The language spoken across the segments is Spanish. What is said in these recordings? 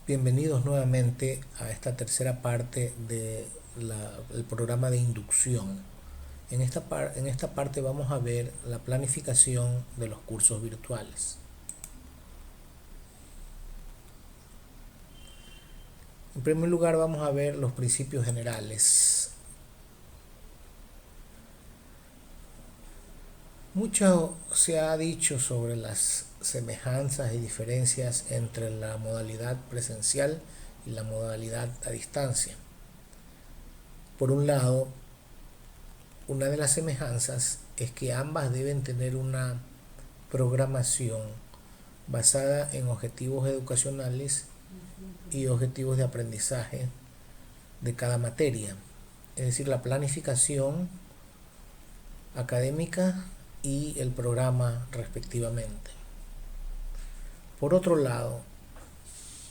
Bienvenidos nuevamente a esta tercera parte del programa de inducción. En esta parte vamos a ver la planificación de los cursos virtuales. En primer lugar vamos a ver los principios generales. Mucho se ha dicho sobre las semejanzas y diferencias entre la modalidad presencial y la modalidad a distancia. Por un lado, una de las semejanzas es que ambas deben tener una programación basada en objetivos educacionales y objetivos de aprendizaje de cada materia, es decir, la planificación académica y el programa respectivamente. Por otro lado,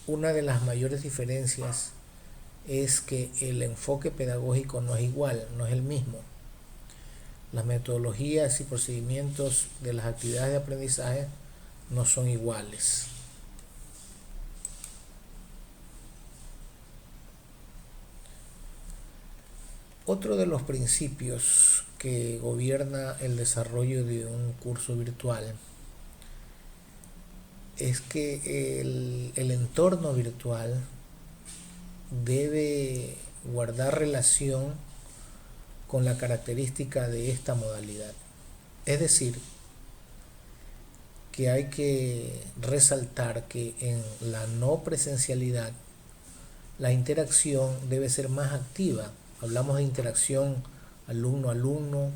una de las mayores diferencias es que el enfoque pedagógico no es igual, no es el mismo. Las metodologías y procedimientos de las actividades de aprendizaje no son iguales. Otro de los principios que gobierna el desarrollo de un curso virtual es que el entorno virtual debe guardar relación con la característica de esta modalidad. Es decir, que hay que resaltar que en la no presencialidad la interacción debe ser más activa. Hablamos de interacción alumno-alumno,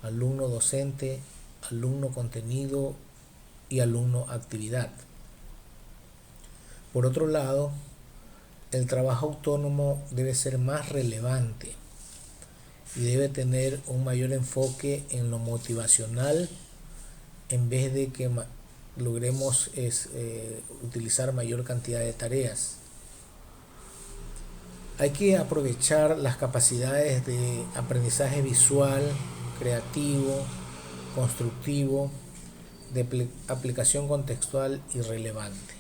alumno-docente, alumno-contenido y alumno-actividad. Por otro lado, el trabajo autónomo debe ser más relevante y debe tener un mayor enfoque en lo motivacional en vez de que logremos utilizar mayor cantidad de tareas. Hay que aprovechar las capacidades de aprendizaje visual, creativo, constructivo, de aplicación contextual y relevante.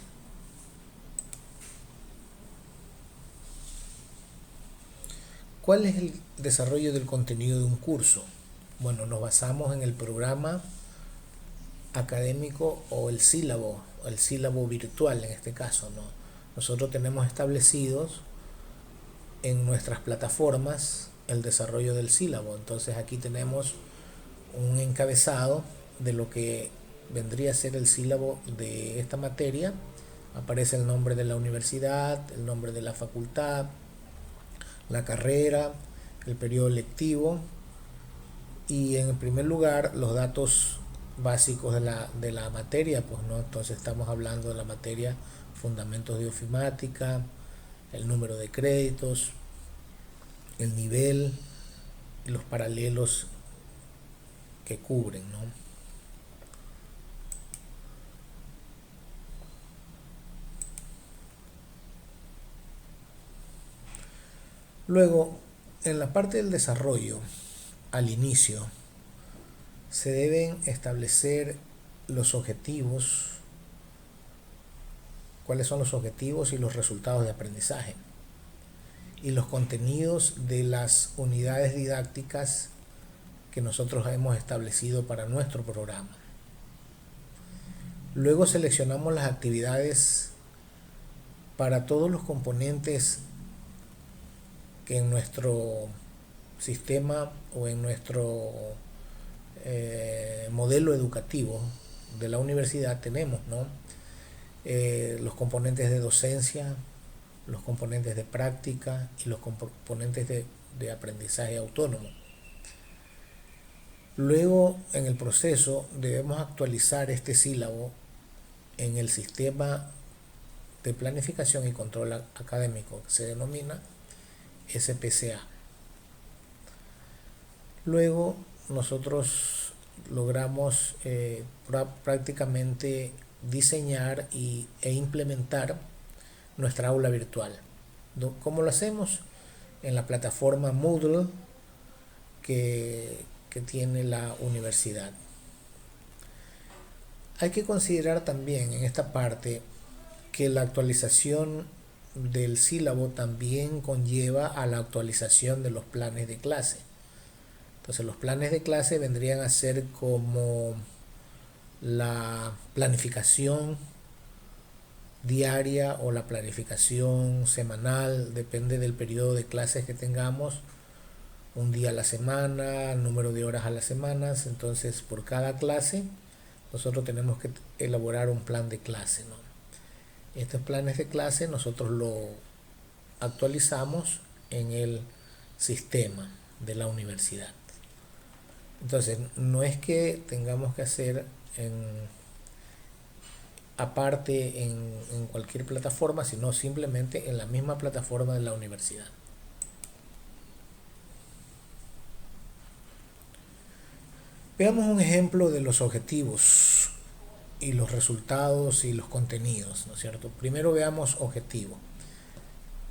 ¿Cuál es el desarrollo del contenido de un curso? Bueno, nos basamos en el programa académico o el sílabo virtual en este caso, ¿no? Nosotros tenemos establecidos en nuestras plataformas el desarrollo del sílabo. Entonces aquí tenemos un encabezado de lo que vendría a ser el sílabo de esta materia. Aparece el nombre de la universidad, el nombre de la facultad, la carrera, el periodo lectivo y en primer lugar los datos básicos de la materia, pues no, entonces estamos hablando de la materia fundamentos de ofimática, el número de créditos, el nivel y los paralelos que cubren, ¿no? Luego, en la parte del desarrollo, al inicio, se deben establecer los objetivos, cuáles son los objetivos y los resultados de aprendizaje, y los contenidos de las unidades didácticas que nosotros hemos establecido para nuestro programa. Luego seleccionamos las actividades para todos los componentes que en nuestro sistema o en nuestro modelo educativo de la universidad tenemos, ¿no? Los componentes de docencia, los componentes de práctica y los componentes de aprendizaje autónomo. Luego, en el proceso, debemos actualizar este sílabo en el sistema de planificación y control académico que se denomina SPCA. Luego, nosotros logramos prácticamente diseñar e implementar nuestra aula virtual. ¿Cómo lo hacemos? En la plataforma Moodle que tiene la universidad. Hay que considerar también en esta parte que la actualización del sílabo también conlleva a la actualización de los planes de clase. Entonces los planes de clase vendrían a ser como la planificación diaria o la planificación semanal, depende del periodo de clases que tengamos, un día a la semana, número de horas a la semana. Entonces por cada clase nosotros tenemos que elaborar un plan de clase, ¿no? Estos planes de clase nosotros lo actualizamos en el sistema de la universidad. Entonces no es que tengamos que hacer aparte en cualquier plataforma, sino simplemente en la misma plataforma de la universidad. Veamos un ejemplo de los objetivos y los resultados y los contenidos, ¿no es cierto? Primero veamos objetivo.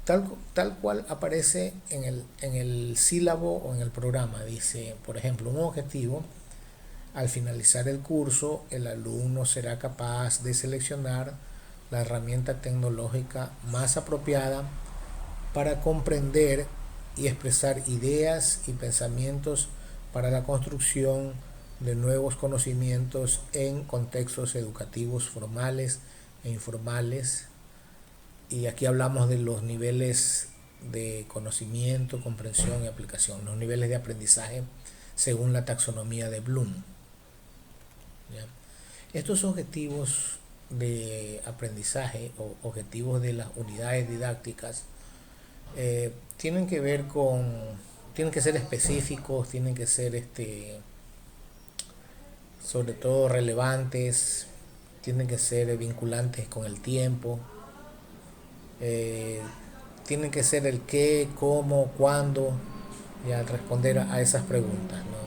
Tal cual aparece en el sílabo o en el programa. Dice, por ejemplo, un objetivo: al finalizar el curso, el alumno será capaz de seleccionar la herramienta tecnológica más apropiada para comprender y expresar ideas y pensamientos para la construcción de nuevos conocimientos en contextos educativos formales e informales. Y aquí hablamos de los niveles de conocimiento, comprensión y aplicación, los niveles de aprendizaje según la taxonomía de Bloom. ¿Ya? Estos objetivos de aprendizaje o objetivos de las unidades didácticas tienen que ver tienen que ser específicos, tienen que ser sobre todo relevantes, tienen que ser vinculantes con el tiempo, tienen que ser el qué, cómo, cuándo, y al responder a esas preguntas, ¿no?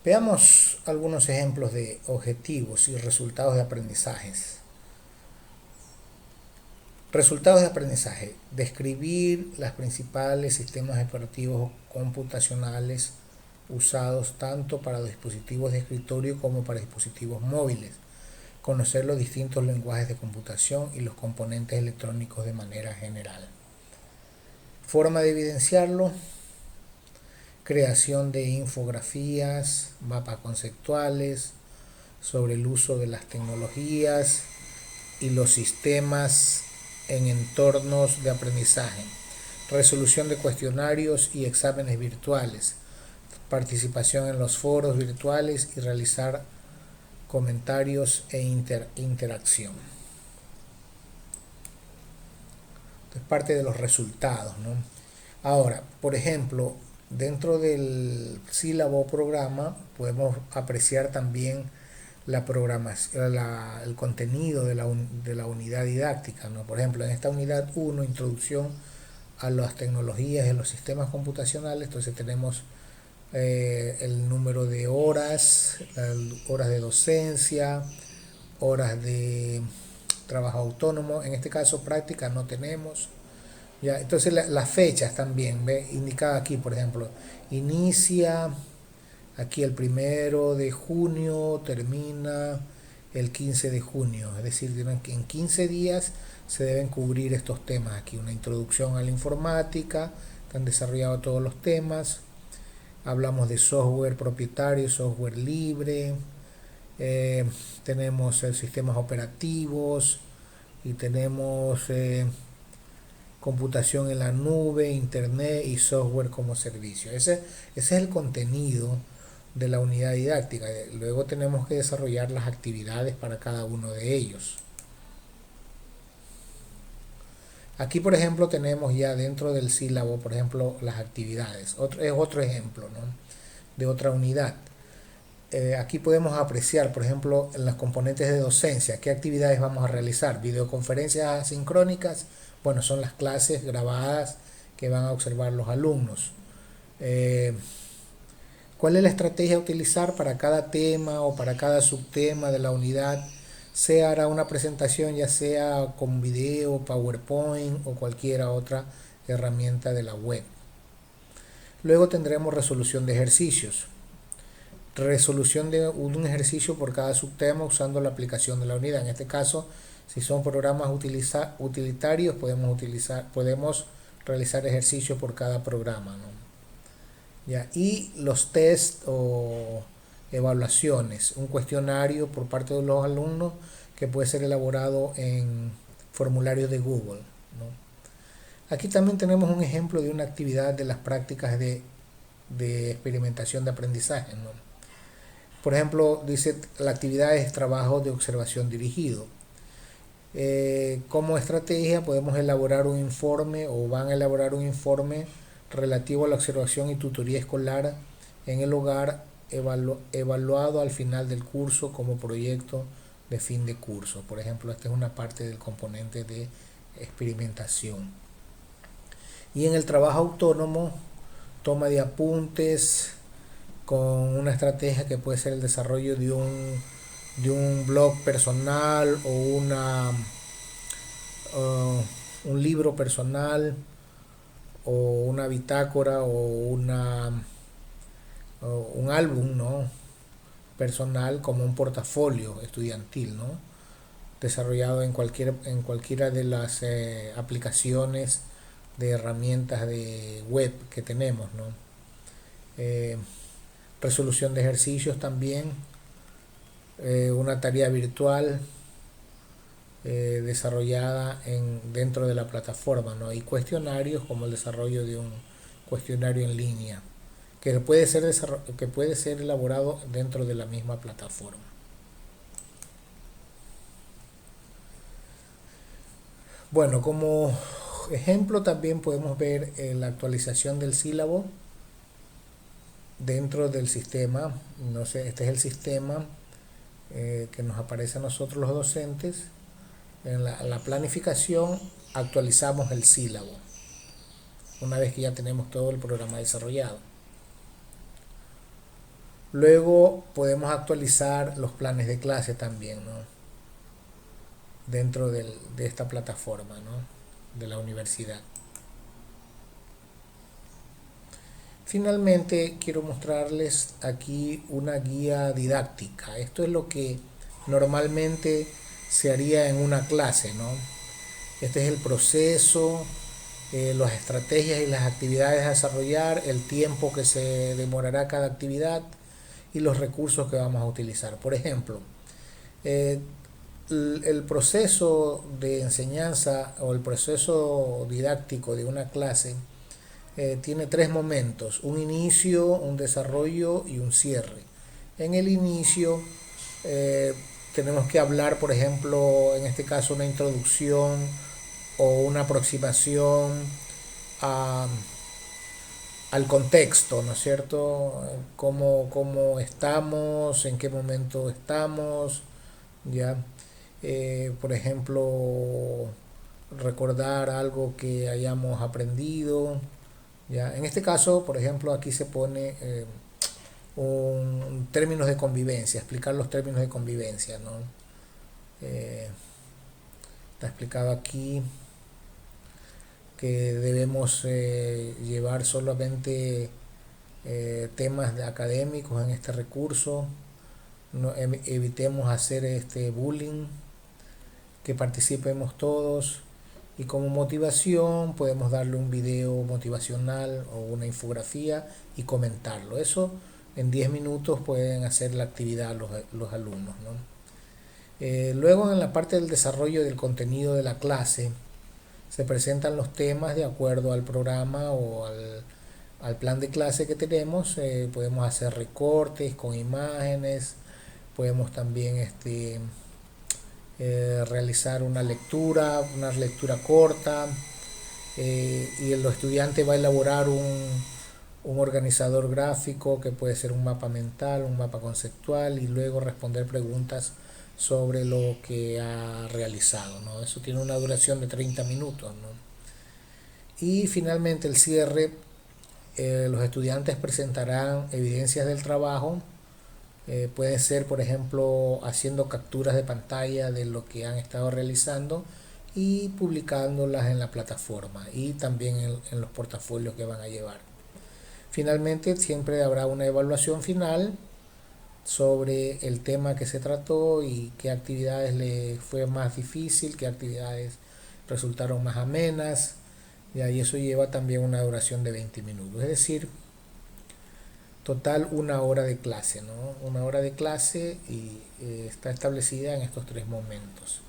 Veamos algunos ejemplos de objetivos y resultados de aprendizajes. Resultados de aprendizaje: describir los principales sistemas operativos computacionales usados tanto para dispositivos de escritorio como para dispositivos móviles. Conocer los distintos lenguajes de computación y los componentes electrónicos de manera general. Forma de evidenciarlo: creación de infografías, mapas conceptuales sobre el uso de las tecnologías y los sistemas en entornos de aprendizaje, resolución de cuestionarios y exámenes virtuales, participación en los foros virtuales y realizar comentarios e interacción. Es parte de los resultados, ¿no? Ahora, por ejemplo, dentro del sílabo programa podemos apreciar también la programación, el contenido de la unidad didáctica, ¿no? Por ejemplo, en esta unidad 1, introducción a las tecnologías y los sistemas computacionales, entonces tenemos el número de horas, horas de docencia, horas de trabajo autónomo. En este caso práctica no tenemos. Ya, entonces las fechas también, ¿ve? Indicada aquí, por ejemplo, inicia aquí el 1 de junio, termina el 15 de junio. Es decir, que en 15 días se deben cubrir estos temas aquí. Una introducción a la informática, que han desarrollado todos los temas. Hablamos de software propietario, software libre. Tenemos sistemas operativos y tenemos computación en la nube, internet y software como servicio. Ese es el contenido de la unidad didáctica. Luego tenemos que desarrollar las actividades para cada uno de ellos. Aquí, por ejemplo, tenemos ya dentro del sílabo, por ejemplo, las actividades. Es otro ejemplo, ¿no?, de otra unidad. Aquí podemos apreciar, por ejemplo, en las componentes de docencia, qué actividades vamos a realizar. Videoconferencias asincrónicas, bueno, son las clases grabadas que van a observar los alumnos. ¿Cuál es la estrategia a utilizar para cada tema o para cada subtema de la unidad? Se hará una presentación ya sea con video, PowerPoint o cualquier otra herramienta de la web. Luego tendremos resolución de ejercicios. resolución de un ejercicio por cada subtema usando la aplicación de la unidad. En este caso, si son programas utilitarios, podemos realizar ejercicios por cada programa, ¿no? ¿Ya? Y los test o evaluaciones, un cuestionario por parte de los alumnos que puede ser elaborado en formularios de Google, ¿no? Aquí también tenemos un ejemplo de una actividad de las prácticas de experimentación de aprendizaje, ¿no? Por ejemplo, dice la actividad es trabajo de observación dirigido. Como estrategia podemos elaborar un informe o van a elaborar un informe relativo a la observación y tutoría escolar en el hogar evaluado al final del curso como proyecto de fin de curso. Por ejemplo, esta es una parte del componente de experimentación. Y en el trabajo autónomo, toma de apuntes con una estrategia que puede ser el desarrollo de un blog personal o un libro personal o una bitácora o un álbum, ¿no?, personal, como un portafolio estudiantil, ¿no?, desarrollado en cualquiera de las aplicaciones de herramientas de web que tenemos, ¿no? Resolución de ejercicios también, una tarea virtual desarrollada dentro de la plataforma, ¿no? Y cuestionarios como el desarrollo de un cuestionario en línea que puede ser elaborado dentro de la misma plataforma. Bueno, como ejemplo también podemos ver la actualización del sílabo dentro del sistema. No sé, este es el sistema que nos aparece a nosotros los docentes. En la planificación actualizamos el sílabo una vez que ya tenemos todo el programa desarrollado. Luego podemos actualizar los planes de clase también, ¿no?, dentro de esta plataforma, ¿no?, de la universidad. Finalmente quiero mostrarles aquí una guía didáctica. Esto es lo que normalmente se haría en una clase, ¿no? Este es el proceso, las estrategias y las actividades a desarrollar, el tiempo que se demorará cada actividad y los recursos que vamos a utilizar. Por ejemplo, el proceso de enseñanza o el proceso didáctico de una clase tiene tres momentos: un inicio, un desarrollo y un cierre. En el inicio tenemos que hablar, por ejemplo, en este caso una introducción o una aproximación a, al contexto, ¿no es cierto? Cómo estamos, en qué momento estamos, ¿ya? Por ejemplo, recordar algo que hayamos aprendido, ¿ya? En este caso, por ejemplo, aquí se pone términos de convivencia, explicar los términos de convivencia, ¿no? Está explicado aquí que debemos llevar solamente temas académicos en este recurso. No, evitemos hacer bullying, que participemos todos, y como motivación podemos darle un video motivacional o una infografía y comentarlo. Eso en 10 minutos pueden hacer la actividad los alumnos, ¿no? Luego, en la parte del desarrollo del contenido de la clase, se presentan los temas de acuerdo al programa o al plan de clase que tenemos. Podemos hacer recortes con imágenes, podemos también realizar una lectura corta, y el estudiante va a elaborar un organizador gráfico que puede ser un mapa mental, un mapa conceptual, y luego responder preguntas sobre lo que ha realizado, ¿no? Eso tiene una duración de 30 minutos, ¿no? Y finalmente el cierre, los estudiantes presentarán evidencias del trabajo. Puede ser, por ejemplo, haciendo capturas de pantalla de lo que han estado realizando y publicándolas en la plataforma y también en los portafolios que van a llevar. Finalmente, siempre habrá una evaluación final sobre el tema que se trató y qué actividades le fue más difícil, qué actividades resultaron más amenas, y eso lleva también una duración de 20 minutos. Es decir, total una hora de clase, ¿no? Una hora de clase y está establecida en estos tres momentos.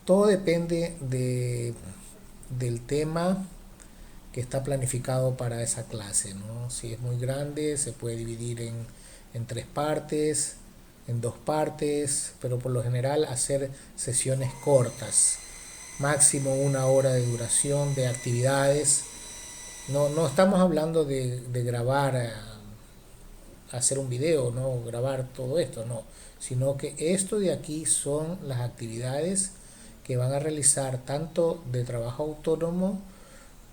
Todo depende del tema que está planificado para esa clase, ¿no? Si es muy grande, se puede dividir en tres partes, en dos partes, pero por lo general hacer sesiones cortas, máximo una hora de duración de actividades. No estamos hablando de grabar, hacer un video, no grabar todo esto, no, sino que esto de aquí son las actividades que van a realizar tanto de trabajo autónomo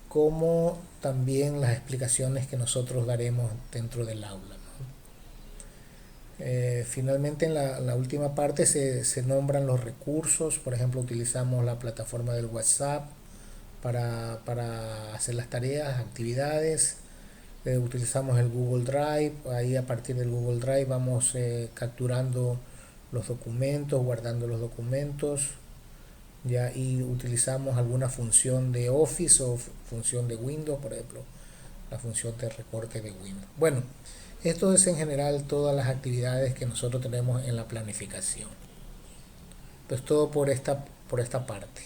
como también las explicaciones que nosotros daremos dentro del aula, ¿no? Finalmente en la última parte se nombran los recursos. Por ejemplo, utilizamos la plataforma del WhatsApp para hacer las tareas, actividades. Utilizamos el Google Drive. Ahí a partir del Google Drive vamos capturando los documentos, guardando los documentos, ya, y utilizamos alguna función de Office o función de Windows, por ejemplo la función de recorte de Windows. Bueno, esto es en general todas las actividades que nosotros tenemos en la planificación. Pues todo por esta parte.